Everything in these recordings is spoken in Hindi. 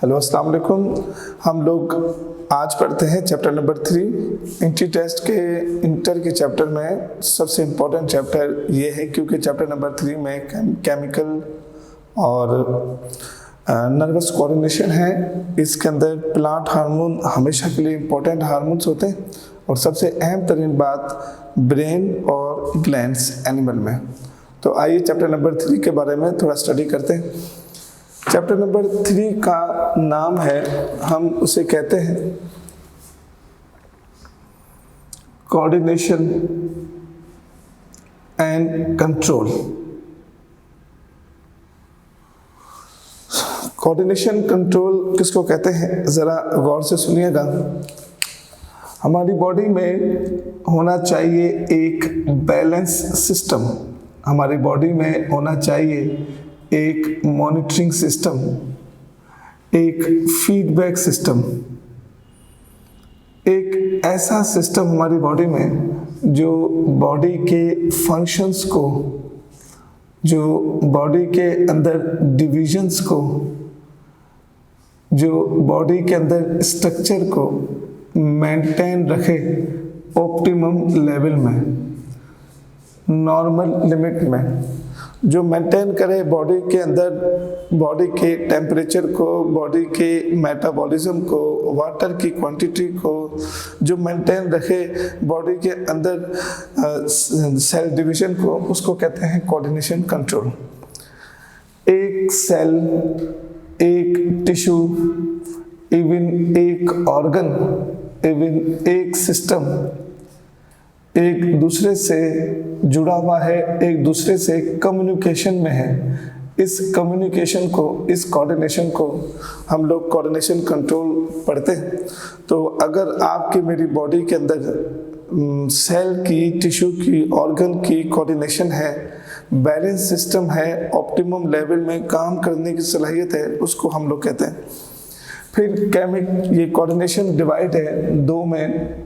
हेलो अस्सलाम वालेकुम। हम लोग आज पढ़ते हैं चैप्टर नंबर 3 इंट्री टेस्ट के इंटर के चैप्टर में। सबसे इम्पोर्टेंट चैप्टर ये है क्योंकि चैप्टर नंबर 3 में केमिकल और नर्वस कोऑर्डिनेशन है। इसके अंदर प्लांट हार्मोन हमेशा के लिए इम्पोर्टेंट हार्मोन्स होते हैं और सबसे अहम तरीन बात ब्रेन और ग्लैंड्स एनिमल में। तो आइए चैप्टर नंबर 3 के बारे में थोड़ा स्टडी करते हैं। चैप्टर नंबर 3 का नाम है, हम उसे कहते हैं coordination and control. Coordination control किसको कहते हैं, जरा गौर से सुनिएगा। हमारी बॉडी में होना चाहिए एक बैलेंस सिस्टम, हमारी बॉडी में होना चाहिए एक मॉनिटरिंग सिस्टम, एक फीडबैक सिस्टम, एक ऐसा सिस्टम हमारी बॉडी में जो बॉडी के फंक्शंस को, जो बॉडी के अंदर डिविजन्स को, जो बॉडी के अंदर स्ट्रक्चर को मेंटेन रखे ऑप्टिमम लेवल में, नॉर्मल लिमिट में, जो मेंटेन करे बॉडी के अंदर बॉडी के टेम्परेचर को, बॉडी के मेटाबॉलिज्म को, वाटर की क्वांटिटी को, जो मेंटेन रखे बॉडी के अंदर सेल डिवीजन को, उसको कहते हैं कोऑर्डिनेशन कंट्रोल। एक सेल, एक टिश्यू, इवन एक ऑर्गन, इवन एक सिस्टम एक दूसरे से जुड़ा हुआ है, एक दूसरे से कम्युनिकेशन में है। इस कम्युनिकेशन को, इस कोऑर्डिनेशन को हम लोग कोऑर्डिनेशन कंट्रोल पढ़ते हैं। तो अगर आपकी मेरी बॉडी के अंदर सेल की, टिश्यू की, ऑर्गन की कोऑर्डिनेशन है, बैलेंस सिस्टम है, ऑप्टिमम लेवल में काम करने की सलाहियत है, उसको हम लोग कहते हैं। फिर ये कोऑर्डिनेशन डिवाइड है दो में।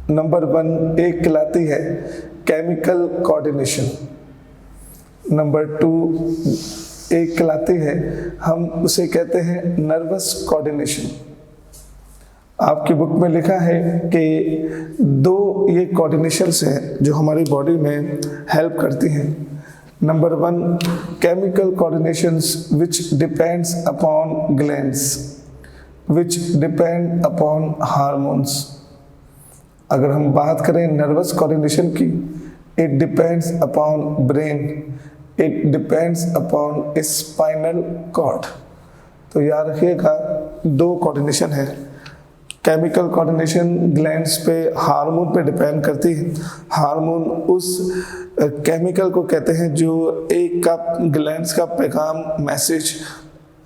नंबर 1 एक कहलाती है केमिकल कोऑर्डिनेशन, नंबर 2 एक कहलाती है, हम उसे कहते हैं नर्वस कोऑर्डिनेशन। आपकी बुक में लिखा है कि 2 ये कोऑर्डिनेशंस हैं जो हमारी बॉडी में हेल्प करती हैं। Number 1 chemical coordinations which depends upon glands, which depend upon hormones. अगर हम बात करें नर्वस कोऑर्डिनेशन की, it depends upon brain, it depends upon spinal cord. तो याद रखिएगा 2 कोऑर्डिनेशन है। केमिकल कोऑर्डिनेशन ग्लैंड्स पे, हार्मोन पे डिपेंड करती है। हार्मोन उस केमिकल को कहते हैं जो एक का ग्लैंड्स का पैगाम, मैसेज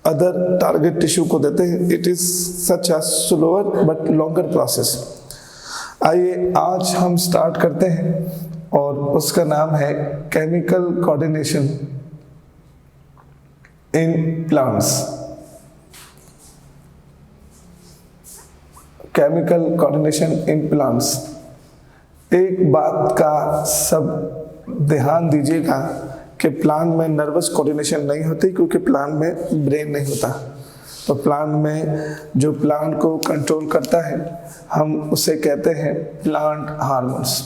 अदर टारगेट टिश्यू को देते हैं। It is such a slower but longer process. आइए आज हम स्टार्ट करते हैं और उसका नाम है chemical coordination in plants. Chemical coordination in plants. एक बात का सब ध्यान दीजिएगा कि प्लांट में नर्वस कोऑर्डिनेशन नहीं होती क्योंकि प्लांट में ब्रेन नहीं होता। तो प्लांट में जो प्लांट को कंट्रोल करता है हम उसे कहते हैं प्लांट हार्मोन्स।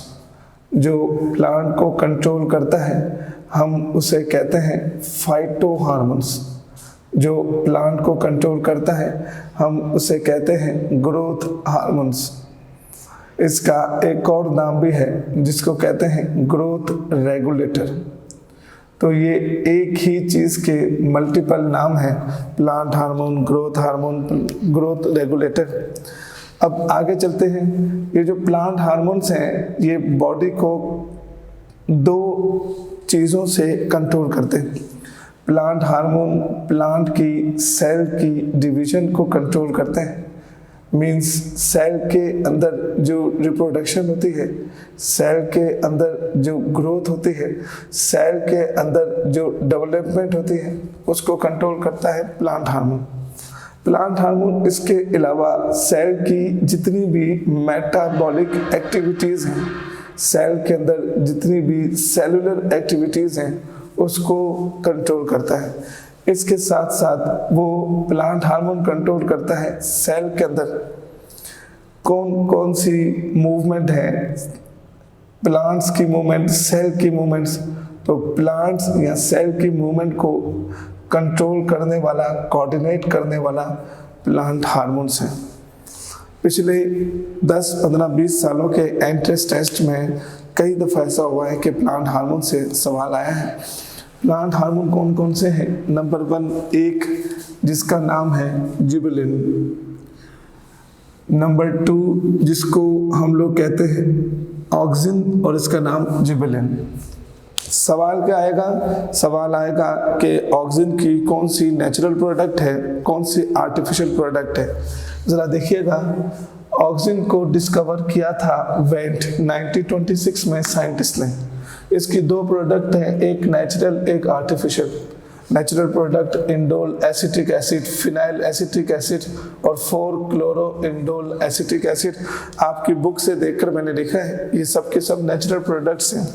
जो प्लांट को कंट्रोल करता है हम उसे कहते हैं फाइटो हार्मोन्स। जो प्लांट को कंट्रोल करता है हम उसे कहते हैं ग्रोथ हार्मोन्स। इसका एक और नाम भी है जिसको कहते हैं ग्रोथ रेगुलेटर। तो ये एक ही चीज़ के मल्टीपल नाम हैं, plant hormone, growth hormone, growth regulator. अब आगे चलते हैं। ये जो प्लांट हार्मोन्स हैं ये बॉडी को 2 चीज़ों से कंट्रोल करते हैं। प्लांट हार्मोन प्लांट की सेल की डिवीजन को कंट्रोल करते हैं। मीन्स सेल के अंदर जो रिप्रोडक्शन होती है, सेल के अंदर जो ग्रोथ होती है, सेल के अंदर जो डेवलपमेंट होती है, उसको कंट्रोल करता है प्लांट हार्मोन। प्लांट हार्मोन इसके अलावा सेल की जितनी भी मेटाबॉलिक एक्टिविटीज़ हैं, सेल के अंदर जितनी भी सेलुलर एक्टिविटीज़ हैं, उसको कंट्रोल करता है। इसके साथ साथ वो प्लांट हार्मोन कंट्रोल करता है सेल के अंदर कौन कौन सी मूवमेंट है, प्लांट्स की मूवमेंट, सेल की मूवमेंट्स। तो प्लांट्स या सेल की मूवमेंट को कंट्रोल करने वाला, कोऑर्डिनेट करने वाला प्लांट हार्मोन्स है। पिछले 10, 15, 20 सालों के एंट्रेंस टेस्ट में कई दफ़ा ऐसा हुआ है कि प्लांट हार्मोन से सवाल आया है। प्लांट हार्मोन कौन कौन से हैं? नंबर 1 एक जिसका नाम है जिबलिन, नंबर 2 जिसको हम लोग कहते हैं ऑक्सिन और इसका नाम जिबलिन। सवाल क्या आएगा? सवाल आएगा कि ऑक्सिन की कौन सी नेचुरल प्रोडक्ट है, कौन सी आर्टिफिशियल प्रोडक्ट है। ज़रा देखिएगा, ऑक्सिन को डिस्कवर किया था वेंट 1926 में साइंटिस्ट ने। इसकी 2 प्रोडक्ट हैं, एक नेचुरल एक artificial. Natural product indole acetic acid, phenyl acetic acid और 4 क्लोरो इंडोल एसिटिक एसिड। आपकी बुक से देखकर मैंने लिखा है, ये सब के सब नेचुरल प्रोडक्ट्स हैं।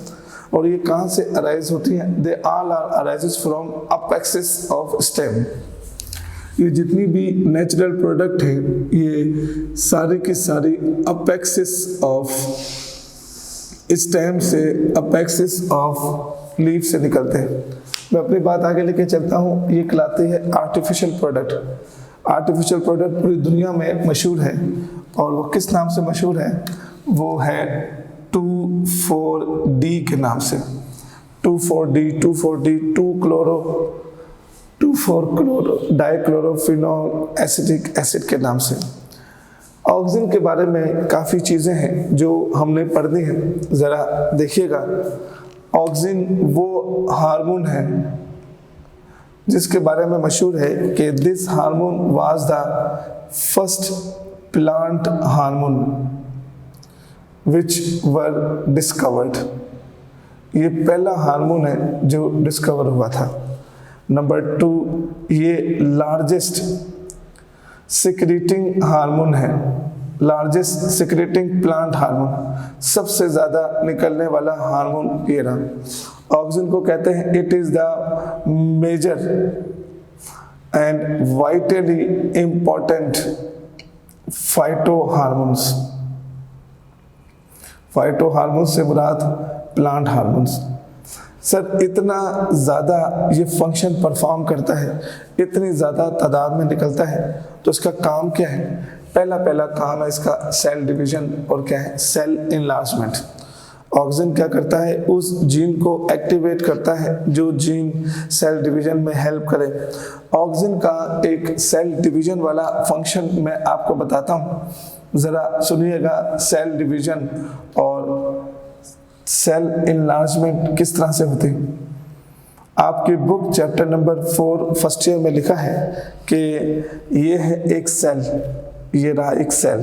और ये कहाँ से अराइज होती हैं? They all are arises from apexes of stem. ये जितनी भी नेचुरल प्रोडक्ट हैं ये सारी की सारी अपेक्सिस ऑफ स्टेम से, अपेक्सिस ऑफ लीफ से निकलते हैं। मैं अपनी बात आगे लेके चलता हूँ। ये कहलाती है आर्टिफिशियल प्रोडक्ट। आर्टिफिशियल प्रोडक्ट पूरी दुनिया में मशहूर है और वो किस नाम से मशहूर है? वो है 2,4-D के नाम से। 2,4-D, 2,4 डाइक्लोरोफिनॉल एसिटिक एसिड के नाम से। ऑक्सिन के बारे में काफ़ी चीज़ें हैं जो हमने पढ़नी है। ज़रा देखिएगा, ऑक्सिन वो हार्मोन है जिसके बारे में मशहूर है कि this hormone was the first plant hormone which were discovered. ये पहला हार्मोन है जो डिस्कवर हुआ था। नंबर 2, ये लार्जेस्ट सिक्रीटिंग हार्मोन है, लार्जेस्ट सिक्रेटिंग प्लांट हार्मोन, सबसे ज़्यादा निकलने वाला हार्मोन ये रहा। ऑक्सिन को कहते हैं it is the major and vitally important phyto hormones. Phyto hormones से मुराद प्लांट हार्मोन्स। सर इतना ज़्यादा ये फंक्शन परफॉर्म करता है, इतनी ज़्यादा तादाद में निकलता है, तो इसका काम क्या है? पहला काम है इसका सेल डिवीजन और क्या है? Cell enlargement. ऑक्सिन क्या करता है? उस जीन को एक्टिवेट करता है जो जीन सेल डिवीजन में हेल्प करे। ऑक्सिन का एक सेल डिवीजन वाला फंक्शन मैं आपको बताता हूँ, ज़रा सुनिएगा। सेल डिवीजन और सेल इनलार्जमेंट किस तरह से होती है? आपकी book chapter number 4 first year में लिखा है कि ये है एक सेल, ये रहा एक सेल।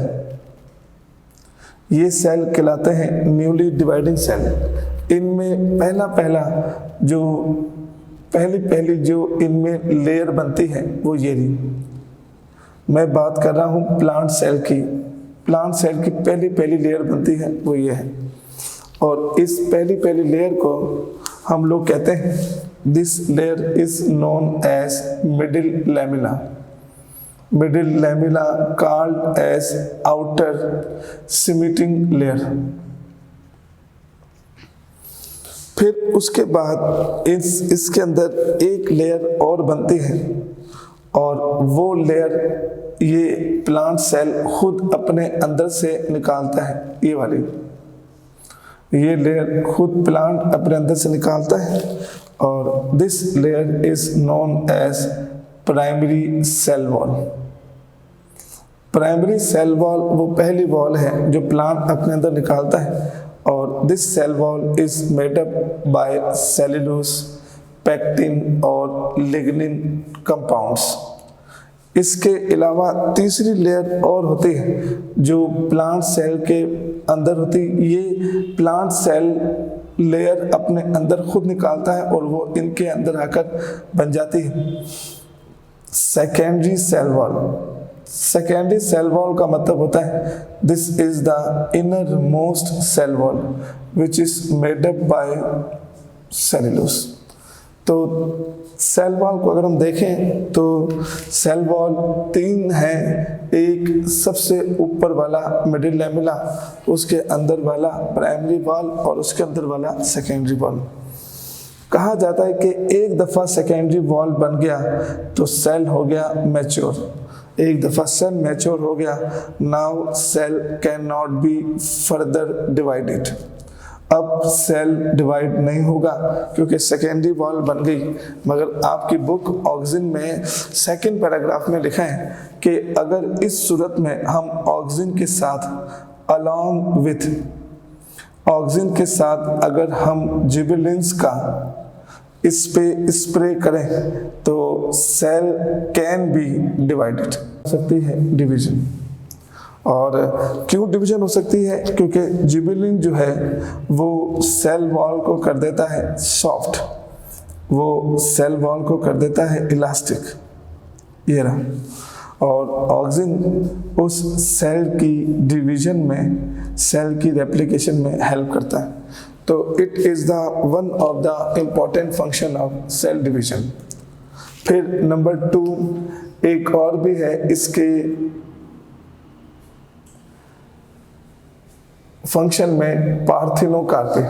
ये सेल कहलाते हैं न्यूली डिवाइडिंग सेल। इनमें पहली जो इनमें लेयर बनती है वो ये रही। मैं बात कर रहा हूँ प्लांट सेल की। प्लांट सेल की पहली लेयर बनती है वो ये है, और इस पहली लेयर को हम लोग कहते हैं this layer is known as middle lamina. Middle lamina called as outer cementing layer. फिर उसके बाद इसके अंदर एक लेयर और बनती है, और वो लेयर ये प्लांट सेल खुद अपने अंदर से निकालता है। ये वाली ये लेयर खुद प्लांट अपने अंदर से निकालता है, और this layer is known as primary cell wall. Primary cell wall वो पहली वॉल है जो प्लांट अपने अंदर निकालता है, और this cell wall is made up by cellulose, pectin और लिग्निन कंपाउंड्स। इसके अलावा तीसरी लेयर और होती है जो प्लांट सेल के अंदर होती है। ये प्लांट सेल लेयर अपने अंदर खुद निकालता है और वो इनके अंदर आकर बन जाती है secondary cell wall. Secondary cell wall का मतलब होता है this is the inner most cell wall which is made up by cellulose. तो सेल वॉल को अगर हम देखें तो सेल वॉल 3 है, एक सबसे ऊपर वाला मिडिल लैमेला, उसके अंदर वाला प्राइमरी वॉल और उसके अंदर वाला सेकेंडरी वॉल। कहा जाता है कि एक दफ़ा सेकेंडरी वॉल बन गया तो सेल हो गया मैच्योर। एक दफ़ा सेल मैच्योर हो गया, now cell can not be further divided. अब सेल डिवाइड नहीं होगा क्योंकि सेकेंडरी वॉल बन गई। मगर आपकी बुक ऑक्सिन में सेकंड पैराग्राफ में लिखा है कि अगर इस सूरत में हम ऑक्सिन के साथ अलॉन्ग विथ ऑक्सिन के साथ अगर हम जिबरेलिन्स का इस पे स्प्रे करें तो सेल कैन बी डिवाइडेड, हो सकती है डिवीजन। और क्यों डिवीजन हो सकती है? क्योंकि जिबरेलिन जो है वो सेल वॉल को कर देता है सॉफ्ट, वो सेल वॉल को कर देता है इलास्टिक, ये रहा। और ऑक्सिन उस सेल की डिवीजन में, सेल की रेप्लिकेशन में हेल्प करता है। तो it is the one of the important function of cell division. फिर नंबर 2 एक और भी है इसके फंक्शन में, पार्थिनोकार्पी।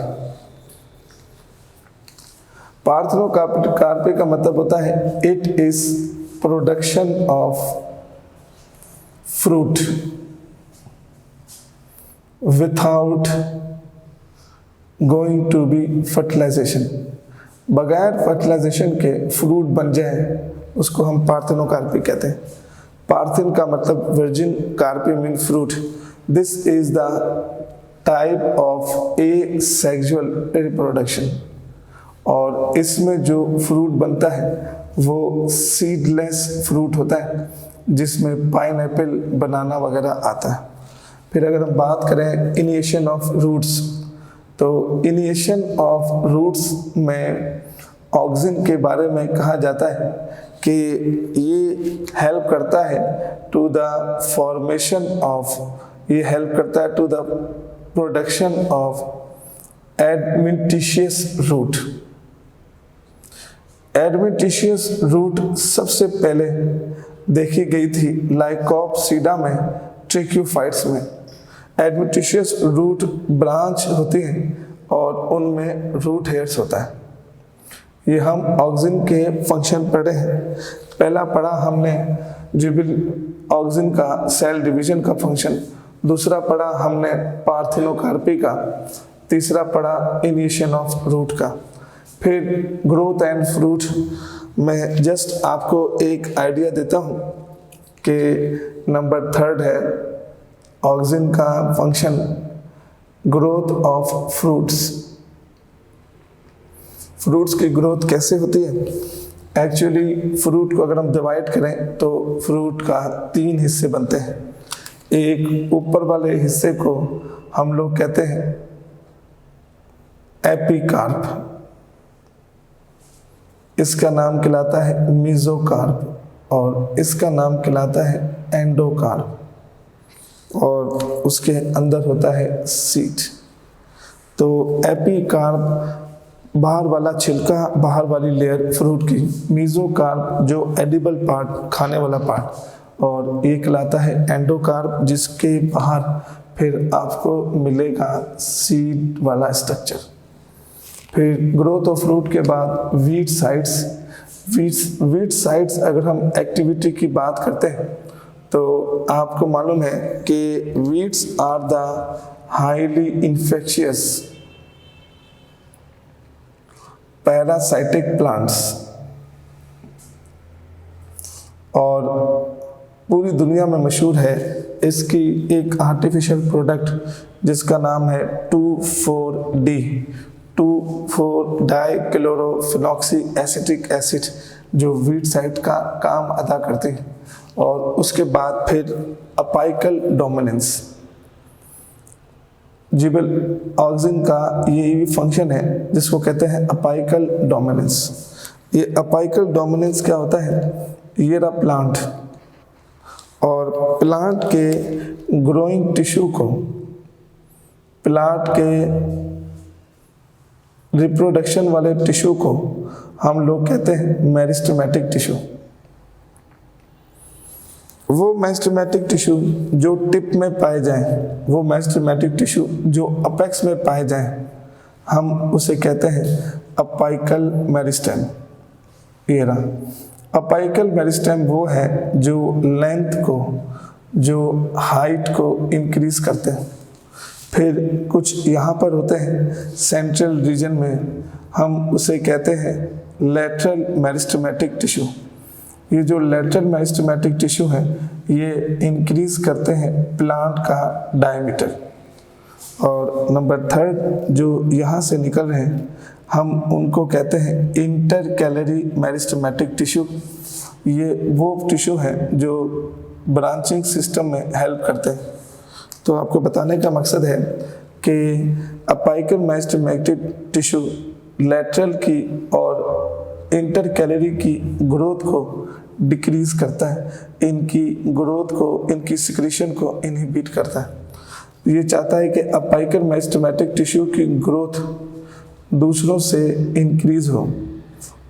पार्थिनोकार्पी का मतलब होता है it is production of fruit without going to be fertilization. बगैर फर्टिलाइजेशन के फ्रूट बन जाए उसको हम पार्थिनोकार्पी कहते हैं। पार्थिन का मतलब virgin, कार्पी mean fruit. This is the type of A sexual reproduction. और इसमें जो फ्रूट बनता है वो सीडलेस फ्रूट होता है जिसमें पाइनएप्पल, बनाना वगैरह आता है। फिर अगर हम बात करें इनिशिएशन ऑफ रूट्स, तो इनिशिएशन ऑफ रूट्स में ऑक्सिन के बारे में कहा जाता है कि ये हेल्प करता है टू द फॉर्मेशन ऑफ, ये हेल्प करता है to the production of adventitious root. Adventitious root सबसे पहले देखी गई थी लाइकोप्सीडा में, ट्रैकियोफाइट्स में। एडवेंटिशियस रूट ब्रांच होती है और उनमें रूट हेयर्स होता है। ये हम ऑक्सिन के फंक्शन पढ़े हैं। पहला पढ़ा हमने ऑक्सिन का सेल डिवीजन का फंक्शन, दूसरा पढ़ा हमने पार्थिनोकार्पी का, तीसरा पढ़ा इनिशिएशन ऑफ रूट का। फिर ग्रोथ एंड फ्रूट में जस्ट आपको एक आइडिया देता हूँ कि नंबर 3 है ऑक्सिन का function, growth of fruits. Fruits की ग्रोथ कैसे होती है? एक्चुअली फ्रूट को अगर हम डिवाइड करें तो फ्रूट का 3 हिस्से बनते हैं। एक ऊपर वाले हिस्से को हम लोग कहते हैं एपिकार्प, इसका नाम कहलाता है मेसोकार्प, और इसका नाम कहलाता है एंडोकार्प, और उसके अंदर होता है सीड। तो एपिकार्प बाहर वाला छिलका, बाहर वाली लेयर फ्रूट की, मेसोकार्प जो एडिबल पार्ट, खाने वाला पार्ट, और ये कहलाता है एंडोकार्प जिसके बाहर फिर आपको मिलेगा सीड वाला स्ट्रक्चर। फिर ग्रोथ ऑफ फ्रूट के बाद वीट साइड्स। वीट साइड्स अगर हम एक्टिविटी की बात करते हैं तो आपको मालूम है कि weeds are the highly infectious parasitic plants, और पूरी दुनिया में मशहूर है इसकी एक आर्टिफिशियल प्रोडक्ट जिसका नाम है 2,4-D, 2,4-डाइक्लोरोफिनॉक्सी एसिटिक एसिड, जो वीट साइड का काम अदा करती है। और उसके बाद फिर अपाइकल डोमिनेंस। जिबल ऑक्सिन का यही फंक्शन है जिसको कहते हैं अपाइकल डोमिनेंस। ये अपाइकल डोमिनेंस क्या होता है? ये रहा प्लांट, और प्लांट के ग्रोइंग टिश्यू को, प्लांट के रिप्रोडक्शन वाले टिश्यू को हम लोग कहते हैं मेरिस्टेमेटिक टिश्यू। वो मेरिस्टेमेटिक टिश्यू जो टिप में पाए जाएं, वो मेरिस्टेमेटिक टिश्यू जो अपेक्स में पाए जाएं, हम उसे कहते हैं अपाइकल मेरिस्टेम। ये रहा अपाइकल मेरिस्टेम, वो है जो लेंथ को, जो हाइट को इंक्रीज करते हैं। फिर कुछ यहाँ पर होते हैं सेंट्रल रीजन में, हम उसे कहते हैं लेटरल मेरिस्टेमेटिक टिश्यू। ये जो लेटरल मेरिस्टेमेटिक टिश्यू है ये इंक्रीज करते हैं प्लांट का डायमीटर। और नंबर थर्ड जो यहाँ से निकल रहे हैं, हम उनको कहते हैं इंटरकैलरी मेरिस्टेमेटिक टिश्यू। ये वो टिश्यू है जो ब्रांचिंग सिस्टम में हेल्प करते हैं। तो आपको बताने का मकसद है कि अपाइकल मेरिस्टेमेटिक टिश्यू लेटरल की और इंटरकैलरी की ग्रोथ को डिक्रीज करता है, इनकी ग्रोथ को, इनकी सिक्रीशन को इनहिबिट करता है। ये चाहता है कि अपाइकल मेरिस्टेमेटिक टिश्यू की ग्रोथ दूसरों से इंक्रीज हो,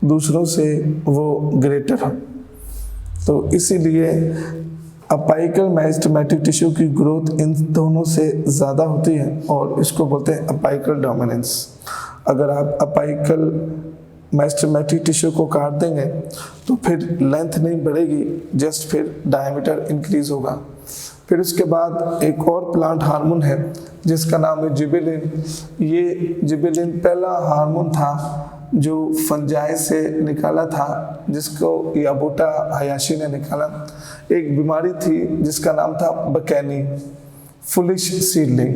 दूसरों से वो ग्रेटर हो। तो इसीलिए अपाइकल मेरिस्टेमेटिक टिश्यू की ग्रोथ इन दोनों से ज़्यादा होती है और इसको बोलते हैं अपाइकल डोमिनेंस। अगर आप अपाइकल मेरिस्टेमेटिक टिश्यू को काट देंगे तो फिर लेंथ नहीं बढ़ेगी, जस्ट फिर डायमीटर इंक्रीज होगा। फिर उसके बाद एक और प्लांट हार्मोन है जिसका नाम है जिबेलिन। ये जिबेलिन पहला हार्मोन था जो फंजाई से निकाला था, जिसको याबूटा हयाशी ने निकाला। एक बीमारी थी जिसका नाम था बकैनी, फुलिश सीडलिंग।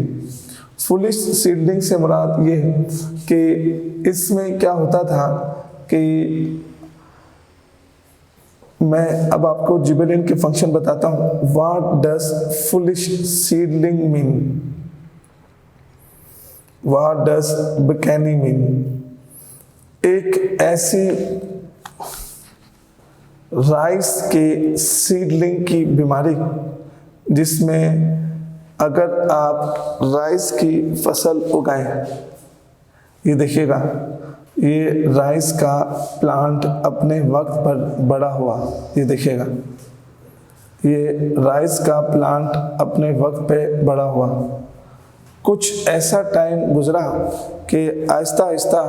फुलिश सीडलिंग से मुराद ये है कि इसमें क्या होता था कि मैं अब आपको जिबेलिन के फंक्शन बताता हूँ। What does foolish seedling mean? What does bakanae mean? एक ऐसी राइस के सीडलिंग की बीमारी जिसमें अगर आप राइस की फसल उगाएं, ये देखिएगा, ये राइस का प्लांट अपने वक्त पर बड़ा हुआ, ये देखिएगा, ये राइस का प्लांट अपने वक्त पे बड़ा हुआ। कुछ ऐसा टाइम गुजरा कि आहिस्ता आहिस्ता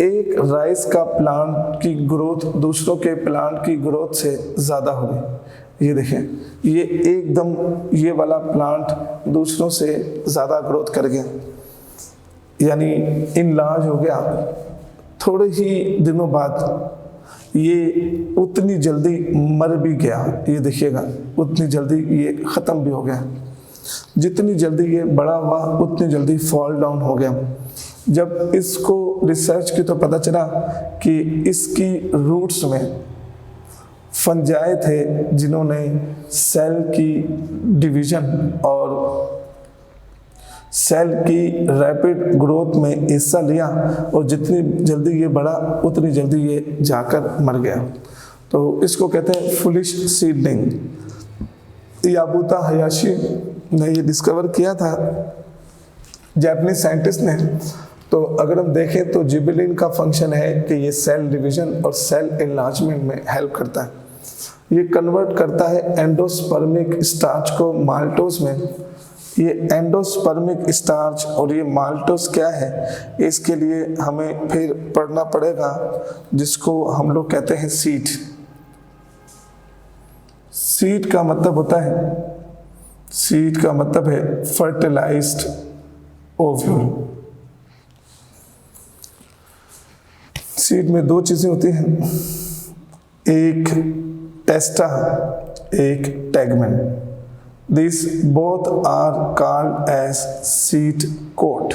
एक राइस का प्लांट की ग्रोथ दूसरों के प्लांट की ग्रोथ से ज़्यादा हो गई। ये देखें, ये एकदम ये वाला प्लांट दूसरों से ज़्यादा ग्रोथ कर गया, यानी इनलार्ज हो गया। थोड़े ही दिनों बाद ये उतनी जल्दी मर भी गया, ये देखिएगा, उतनी जल्दी ये ख़त्म भी हो गया। जितनी जल्दी ये बड़ा हुआ उतनी जल्दी फॉल डाउन हो गया। जब इसको रिसर्च की तो पता चला कि इसकी रूट्स में फंजाई थे जिन्होंने सेल की डिवीज़न और सेल की रैपिड ग्रोथ में हिस्सा लिया, और जितनी जल्दी ये बढ़ा उतनी जल्दी ये जाकर मर गया। तो इसको कहते हैं फुलिश सीडलिंग। याबूता हयाशी ने ये डिस्कवर किया था, जापानीज साइंटिस्ट ने। तो अगर हम देखें तो जिबेलिन का फंक्शन है कि ये सेल डिवीज़न और सेल एनलार्जमेंट में हेल्प करता है। ये कन्वर्ट करता है एंडोस्पर्मिक स्टार्च को माल्टोस में। ये एंडोस्पर्मिक स्टार्च और ये माल्टोस क्या है, इसके लिए हमें फिर पढ़ना पड़ेगा, जिसको हम लोग कहते हैं सीड। सीड का मतलब होता है, सीड का मतलब है फर्टिलाइज्ड ओव्यूल। सीड में दो चीजें होती हैं, एक टेस्टा, एक tegmen. This both are called as seed coat.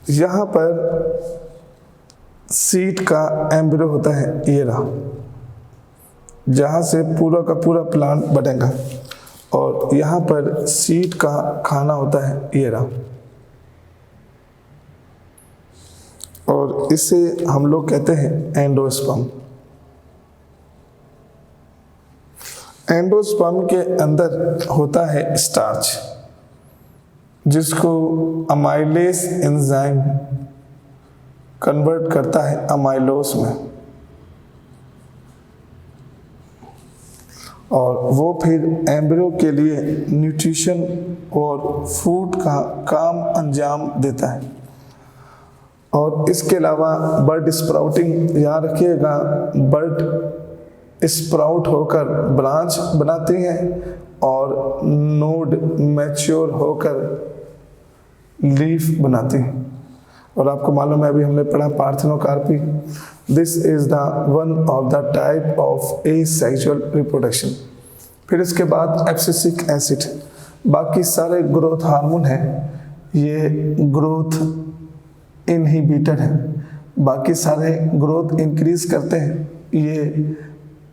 यहां पर सीड का एम्ब्रियो होता है, ये रहा, जहाँ से पूरा का पूरा प्लांट बढ़ेगा, और यहाँ पर सीड का खाना होता है, ये रहा, और इसे हम लोग कहते हैं एंडोस्पर्म। एंडोस्पर्म के अंदर होता है स्टार्च, जिसको अमाइलेज एंजाइम कन्वर्ट करता है अमाइलोस में, और वो फिर एम्ब्रियो के लिए न्यूट्रिशन और फूड का काम अंजाम देता है। और इसके अलावा बर्ड स्प्राउटिंग, याद रखिएगा, बर्ड स्प्राउट होकर ब्रांच बनाती हैं और नोड मैच्योर होकर लीफ बनाती हैं। और आपको मालूम है, अभी हमने पढ़ा parthenocarpy, this is the one of the type of asexual reproduction. फिर इसके बाद एब्सिसिक एसिड, बाकी सारे ग्रोथ हार्मोन हैं, ये ग्रोथ इनहिबिटर है, बाकी सारे ग्रोथ इंक्रीज करते हैं। ये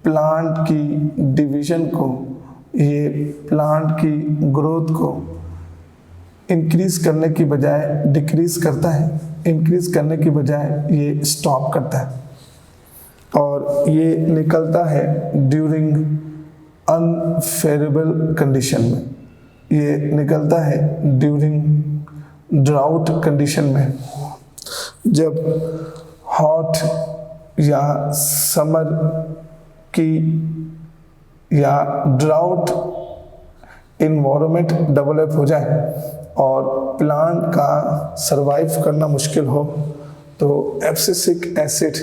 प्लांट की डिवीजन को, ये प्लांट की ग्रोथ को इंक्रीज करने की बजाय डिक्रीज करता है, इंक्रीज करने की बजाय ये स्टॉप करता है। और ये निकलता है ड्यूरिंग अनफेवरेबल कंडीशन में, ये निकलता है ड्यूरिंग ड्राउट कंडीशन में। जब हॉट या समर की या ड्राउट इन्वायरमेंट डेवलप हो जाए और प्लांट का सरवाइव करना मुश्किल हो, तो एब्सिसिक एसिड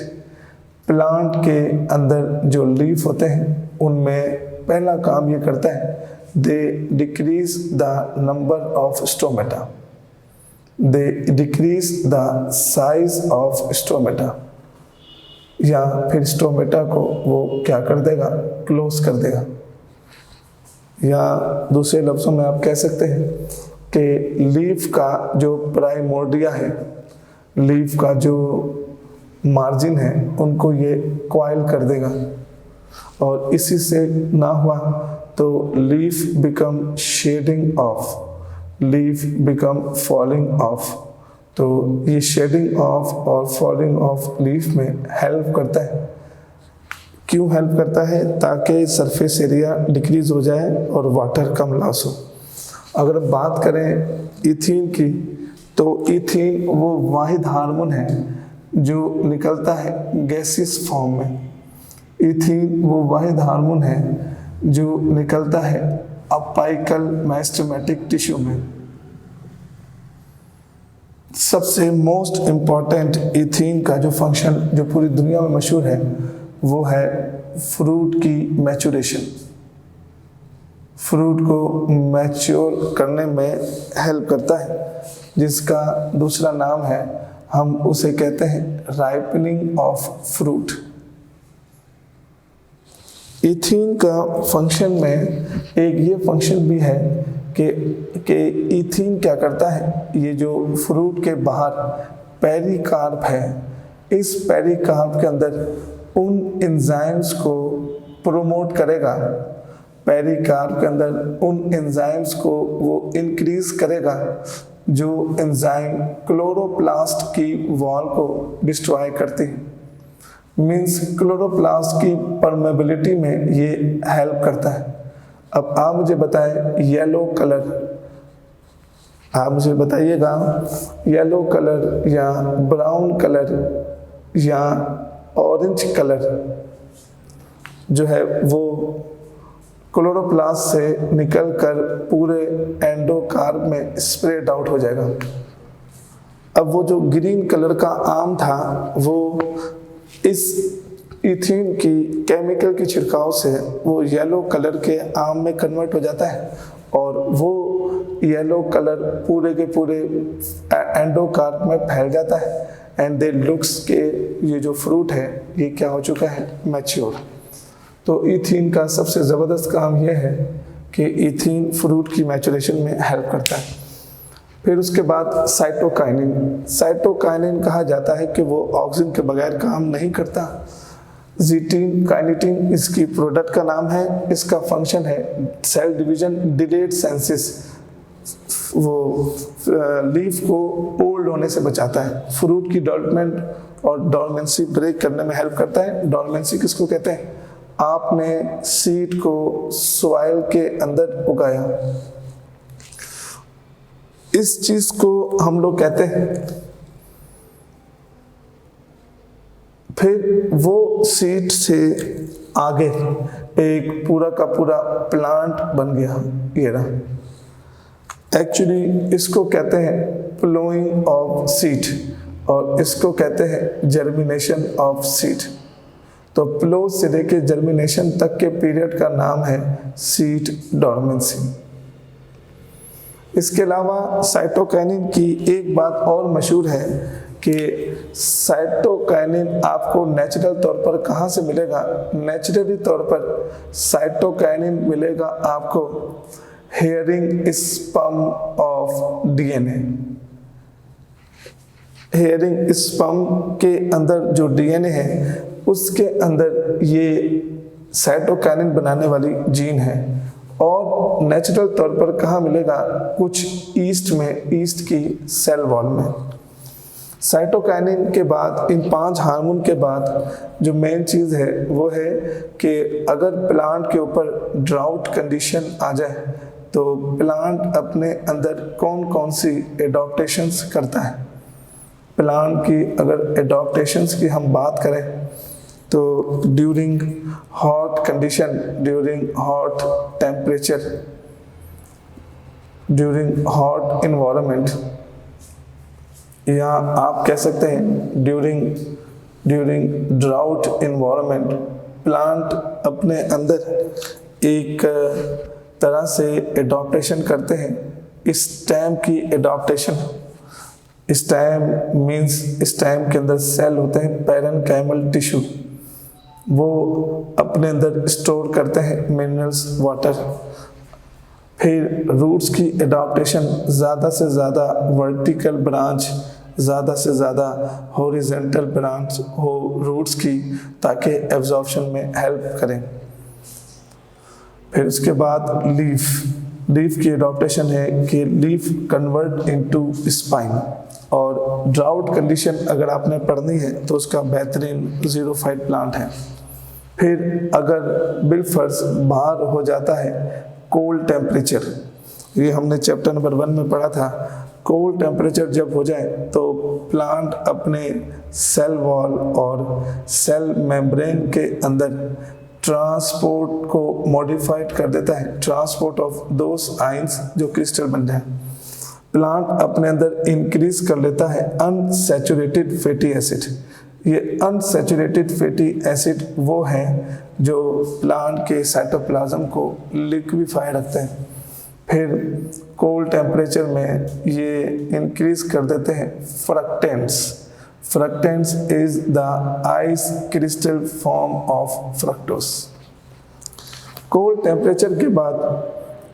प्लांट के अंदर जो लीफ होते हैं उनमें पहला काम ये करता है, they decrease the number of stomata, they decrease the size of stomata, या फिर स्टोमेटा को वो क्या कर देगा, क्लोज कर देगा। या दूसरे लफ्ज़ों में आप कह सकते हैं कि लीफ का जो प्राइमोर्डिया है, लीफ का जो मार्जिन है, उनको ये कॉइल कर देगा। और इसी से ना हुआ तो leaf become shedding of, leaf become falling of. तो ये शेडिंग ऑफ और फॉलिंग ऑफ लीफ में हेल्प करता है। क्यों हेल्प करता है? ताकि सरफेस एरिया डिक्रीज हो जाए और वाटर कम लॉस हो। अगर हम बात करें इथीन की, तो इथीन वो वाहिद हार्मोन है जो निकलता है गैसियस फॉर्म में। इथीन वो वाहिद हार्मोन है जो निकलता है अपाइकल मेरिस्टेमेटिक टिश्यू में। सबसे मोस्ट इम्पॉर्टेंट इथीन का जो फंक्शन जो पूरी दुनिया में मशहूर है वो है फ्रूट की मैच्योरेशन। फ्रूट को मैच्योर करने में हेल्प करता है, जिसका दूसरा नाम है, हम उसे कहते हैं राइपनिंग ऑफ फ्रूट। इथीन का फंक्शन में एक ये फंक्शन भी है कि इथीन क्या करता है, ये जो फ्रूट के बाहर पेरिकार्प है, इस पेरिकार्प के अंदर उन एंजाइम्स को प्रोमोट करेगा, पेरिकार्प के अंदर उन एंजाइम्स को वो इंक्रीज करेगा जो एंजाइम क्लोरोप्लास्ट की वॉल को डिस्ट्रॉय करते हैं। मीन्स क्लोरोप्लास्ट की परमेबिलिटी में ये हेल्प करता है। अब आप मुझे बताएं, येलो कलर, आप मुझे बताइएगा येलो कलर या ब्राउन कलर या ऑरेंज कलर जो है वो क्लोरोप्लास्ट से निकलकर पूरे एंडोकार्प में स्प्रेड आउट हो जाएगा। अब वो जो ग्रीन कलर का आम था वो इस इथीन की केमिकल के छिड़काव से वो येलो कलर के आम में कन्वर्ट हो जाता है और वो येलो कलर पूरे के पूरे एंडोकार्प में फैल जाता है एंड दे लुक्स के ये जो फ्रूट है ये क्या हो चुका है, मैच्योर। तो इथीन का सबसे ज़बरदस्त काम यह है कि इथीन फ्रूट की मैच्योरेशन में हेल्प करता है। फिर उसके बाद साइटोकाइनिन, साइटोकाइनिन कहा जाता है कि वो ऑक्सीजन के बगैर काम नहीं करता। जीटीन काइनेटिन इसकी प्रोडक्ट का नाम है, इसका फंक्शन है सेल डिवीजन, डिलेड सेंसिस, वो लीफ को ओल्ड होने से बचाता है, फ्रूट की डेवलपमेंट और डोरमेंसी ब्रेक करने में हेल्प करता है। डोरमेंसी किसको कहते हैं? आपने सीड को सॉइल के अंदर उगाया, इस चीज को हम लोग कहते हैं फिर वो सीड से आगे एक पूरा का पूरा प्लांट बन गया। ये रहा। एक्चुअली इसको कहते हैं प्लोइंग ऑफ सीड और इसको कहते हैं जर्मिनेशन ऑफ सीड। तो प्लो से लेके जर्मिनेशन तक के पीरियड का नाम है सीड डोर्मेंसी। इसके अलावा साइटोकाइनिन की एक बात और मशहूर है कि साइटोकाइनिन आपको नेचुरल तौर पर कहाँ से मिलेगा? नेचुरली तौर पर साइटोकाइनिन मिलेगा आपको hearing sperm of DNA. Hearing sperm के अंदर जो डीएनए है उसके अंदर ये साइटोकाइनिन बनाने वाली जीन है। और नेचुरल तौर पर कहाँ मिलेगा? कुछ ईस्ट में, ईस्ट की सेल वॉल में। साइटोकाइनिन के बाद, इन 5 हार्मोन के बाद जो मेन चीज़ है वो है कि अगर प्लांट के ऊपर ड्राउट कंडीशन आ जाए तो प्लांट अपने अंदर कौन कौन सी एडॉप्टेशंस करता है। प्लांट की अगर एडॉप्टेशंस की हम बात करें तो during hot condition, during hot temperature, during hot environment, या आप कह सकते हैं ड्यूरिंग ड्राउट इन्वायरमेंट, प्लांट अपने अंदर एक तरह से एडॉप्टेशन करते हैं। स्टेम की एडॉप्टेशन, स्टेम मीन्स स्टेम के अंदर सेल होते हैं पैरेन्काइमल टिश्यू, वो अपने अंदर स्टोर करते हैं मिनरल्स, वाटर। फिर रूट्स की एडॉप्टेशन, ज़्यादा से ज़्यादा वर्टिकल ब्रांच, ज़्यादा से ज़्यादा हॉरिजॉन्टल ब्रांच हो रूट्स की, ताकि एब्जॉर्प्शन में हेल्प करें। फिर उसके बाद लीफ की एडॉप्टेशन है कि लीफ कन्वर्ट इनटू स्पाइन। और ड्राउट कंडीशन अगर आपने पढ़नी है तो उसका बेहतरीन ज़ीरोफाइट प्लांट है। फिर अगर बिलफर्स बाहर हो जाता है कोल्ड टेम्परेचर, ये हमने चैप्टर नंबर 1 में पढ़ा था। कोल्ड टेम्परेचर जब हो जाए तो प्लांट अपने सेल वॉल और सेल मेम्ब्रेन के अंदर ट्रांसपोर्ट को मॉडिफाइड कर देता है, ट्रांसपोर्ट ऑफ दोस आयंस जो क्रिस्टल बन जाए। प्लांट अपने अंदर इंक्रीज कर लेता है अनसैचुरेटेड फैटी एसिड। ये अनसैचुरेटेड फैटी एसिड वो हैं जो प्लांट के साइटोप्लाज्म को लिक्विफाई रखते हैं। फिर कोल्ड टेम्परेचर में ये इंक्रीज कर देते हैं fructants. Fructants is the ice crystal form of fructose. Cold temperature के बाद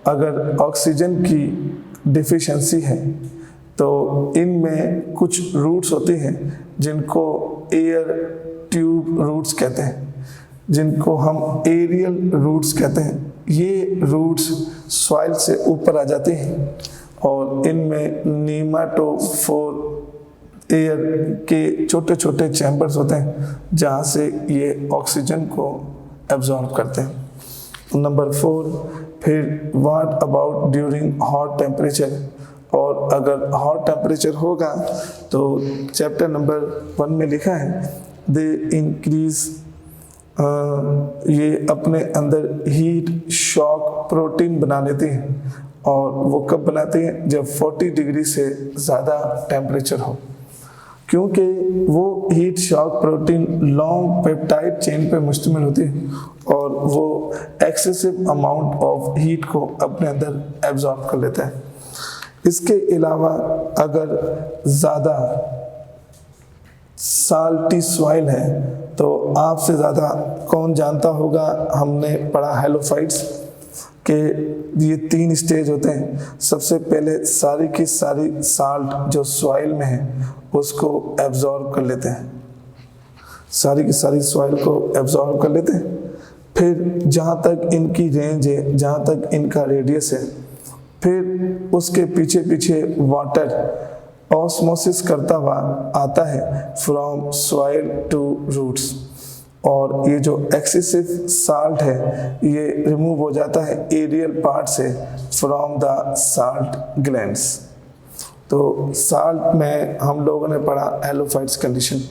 अगर ऑक्सीजन की डिफिशिएंसी है तो इनमें कुछ रूट्स होती हैं जिनको एयर ट्यूब रूट्स कहते हैं, जिनको हम एरियल रूट्स कहते हैं। ये रूट्स सॉइल से ऊपर आ जाती हैं और इनमें नीमाटोफोर एयर के छोटे छोटे चैम्बर्स होते हैं जहाँ से ये ऑक्सीजन को एब्जॉर्ब करते हैं। नंबर 4, फिर what about during hot temperature. और अगर हॉट टेम्परेचर होगा तो चैप्टर नंबर 1 में लिखा है दे इंक्रीज, ये अपने अंदर हीट शॉक प्रोटीन बना लेती हैं। और वो कब बनाती हैं? जब 40 डिग्री से ज़्यादा टेम्परेचर हो, क्योंकि वो heat shock protein long peptide chain पे मुश्तमिल होती है और वो एक्सेसिव अमाउंट ऑफ हीट को अपने अंदर एब्जॉर्ब कर लेता है। इसके अलावा अगर ज़्यादा साल्टी सॉइल है तो आपसे ज़्यादा कौन जानता होगा, हमने पढ़ा हेलोफाइट्स के ये 3 स्टेज होते हैं। सबसे पहले सारी की सारी साल्ट जो सॉइल में है उसको एब्जॉर्ब कर लेते हैं, सारी की सारी सॉइल को एब्जॉर्ब कर लेते हैं। फिर जहाँ तक इनकी रेंज है, जहाँ तक इनका रेडियस है, फिर उसके पीछे पीछे वाटर ऑस्मोसिस करता हुआ आता है फ्रॉम सॉइल टू रूट्स। और ये जो एक्सेसिव साल्ट है ये रिमूव हो जाता है एरियल पार्ट से फ्रॉम द साल्ट ग्लैंड्स। तो साल्ट में हम लोगों ने पढ़ा हेलोफाइट्स कंडीशन।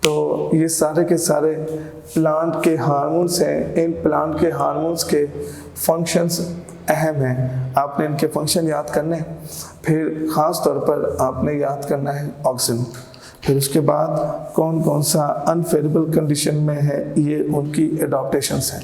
तो ये सारे के सारे प्लांट के हार्मोन्स हैं। इन प्लांट के हार्मोन्स के फंक्शंस अहम हैं, आपने इनके फंक्शन याद करने हैं। फिर ख़ास तौर पर आपने याद करना है ऑक्सीजन। फिर उसके बाद कौन कौन सा अनफेवरेबल कंडीशन में है, ये उनकी एडॉप्टेशंस हैं।